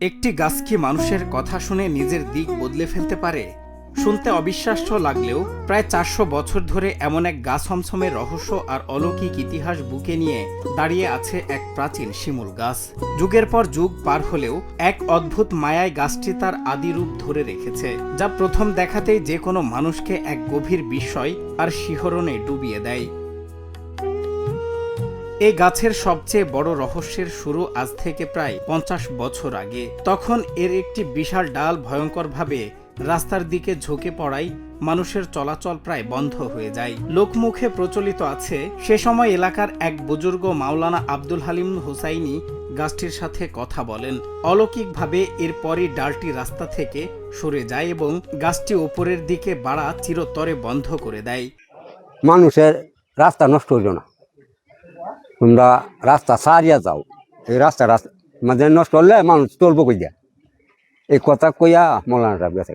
একটি গাছ কি মানুষের কথা শুনে নিজের দিক বদলে ফেলতে পারে? শুনতে অবিশ্বাস্য লাগলেও প্রায় 400 বছর ধরে এমন এক গাছ ছমছমের রহস্য আর অলৌকিক ইতিহাস বুকে নিয়ে দাঁড়িয়ে আছে এক প্রাচীন শিমুল গাছ। যুগের পর যুগ পার হলেও এক অদ্ভুত মায়ায় গাছটি তার আদি রূপ ধরে রেখেছে, যা প্রথম দেখাতেই যে কোনো মানুষকে এক গভীর বিস্ময় আর শিহরণে ডুবিয়ে দেয়। এই গাছের সবচেয়ে বড় রহস্যের শুরু আজ থেকে প্রায় 50 বছর আগে। তখন এর একটি বিশাল ডাল ভয়ঙ্করভাবে রাস্তার দিকে ঝুঁকে পড়ায় মানুষের চলাচল প্রায় বন্ধ হয়ে যায়। লোকমুখে প্রচলিত আছে, সে সময় এলাকার এক বুজুর্গ মাওলানা আব্দুল হালিম হুসাইনি গাছটির সাথে কথা বলেন। অলৌকিকভাবে এরপরই ডালটি রাস্তা থেকে সরে যায় এবং গাছটি উপরের দিকে বাড়া চিরতরে বন্ধ করে দেয়। মানুষের রাস্তা নষ্ট হইল না, তোমরা রাস্তা সারিয়া যাও, এই রাস্তা মাঝে নষ্ট হলে মানুষ চলবো কইয়া, এই কথা কইয়া মৌলানাটা গেছে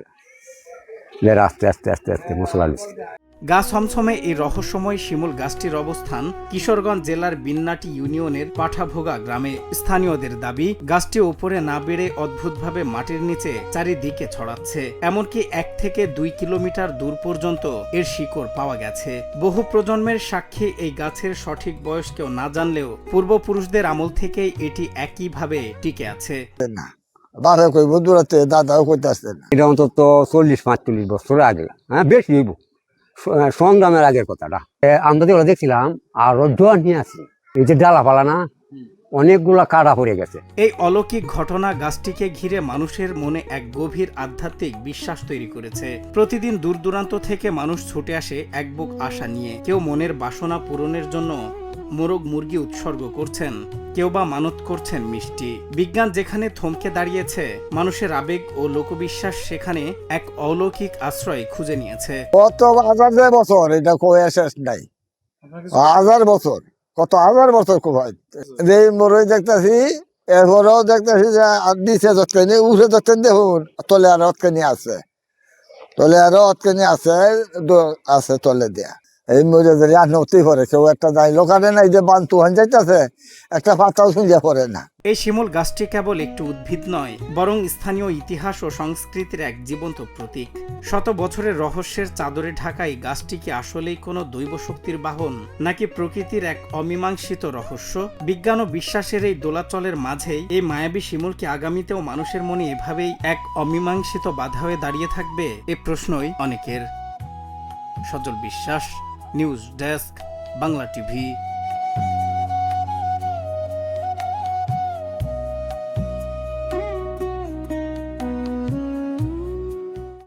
আস্তে আস্তে আস্তে আস্তে মশলা নিচ্ছে। গাছ ছমছমে এই রহস্যময় শিমুল গাছটির অবস্থান কিশোরগঞ্জ জেলার বিন্নাটি ইউনিয়নের পাঠাভোগা গ্রামে। স্থানীয়দের দাবি, গাছটি উপরে না বেড়ে অদ্ভুতভাবে মাটির নিচে চারিদিকে ছড়াচ্ছে। এমনকি 1 থেকে 2 কিলোমিটার দূর পর্যন্ত এর শিকড় পাওয়া গেছে। বহু প্রজন্মের সাক্ষী এই গাছের সঠিক বয়স কেউ না জানলেও পূর্বপুরুষদের আমল থেকেই এটি একইভাবে টিকে আছে। এটা অন্তত 40-45 বছর আগে, হ্যাঁ বেশি হইব, সংগ্রামের আগের কথাটা। আমরা যেগুলো দেখছিলাম আরো জোয়ান নিয়ে আছি, এই যে ডালা পালা না অনেকগুলা কাটা পড়ে গেছে। এই অলৌকিক ঘটনা গাছটিকে ঘিরে মানুষের মনে এক গভীর আধ্যাত্মিক বিশ্বাস তৈরি করেছে। প্রতিদিন দূর দূরান্ত থেকে মানুষ ছুটে আসে এক বুক আশা নিয়ে। কেউ মনের বাসনা পূরণের জন্য মোরগ মুরগি উৎসর্গ করছেন, কেউ বা মানত করছেন মিষ্টি। বিজ্ঞান যেখানে থমকে দাঁড়িয়েছে, মানুষের আবেগ ও লোকবিশ্বাস সেখানে এক অলৌকিক আশ্রয় খুঁজে নিয়েছে। কত হাজার বছর এটা কয়ে শেষ নাই, হাজার বছর, কত হাজার বছর কোথায় মরে দেখতেছি। এরপরেও দেখতেছি যে নিচে যতখানি উঠে যতখানি দেখুন তলে আরো অতখানি আছে, তলে আরো অতখানি আছে, আছে তলে দেয়া। এই মরে যদি আর নতি পরে কেউ একটা যাই লোকানে নাই যে বান তুহান যাইতেছে, একটা পাতাও শুনতে পড়ে না। এই শিমুল গাছটি কেবল একটি উদ্ভিদ নয়, বরং স্থানীয় ইতিহাস ও সংস্কৃতির এক জীবন্ত প্রতীক। শত বছরের রহস্যের চাদরে ঢাকা এই গাছটি কি আসলেই কোনো দৈব শক্তির বাহন, নাকি প্রকৃতির এক অমীমাংসিত রহস্য? বিজ্ঞান ও বিশ্বাসের এই দোলাচলের মাঝেই এই মায়াবী শিমুল কি আগামীতেও মানুষের মনে এভাবেই এক অমীমাংসিত বাধা হয়ে দাঁড়িয়ে থাকবে? এ প্রশ্নই অনেকের। সজল বিশ্বাস, নিউজ ডেস্ক, বাংলা টিভি।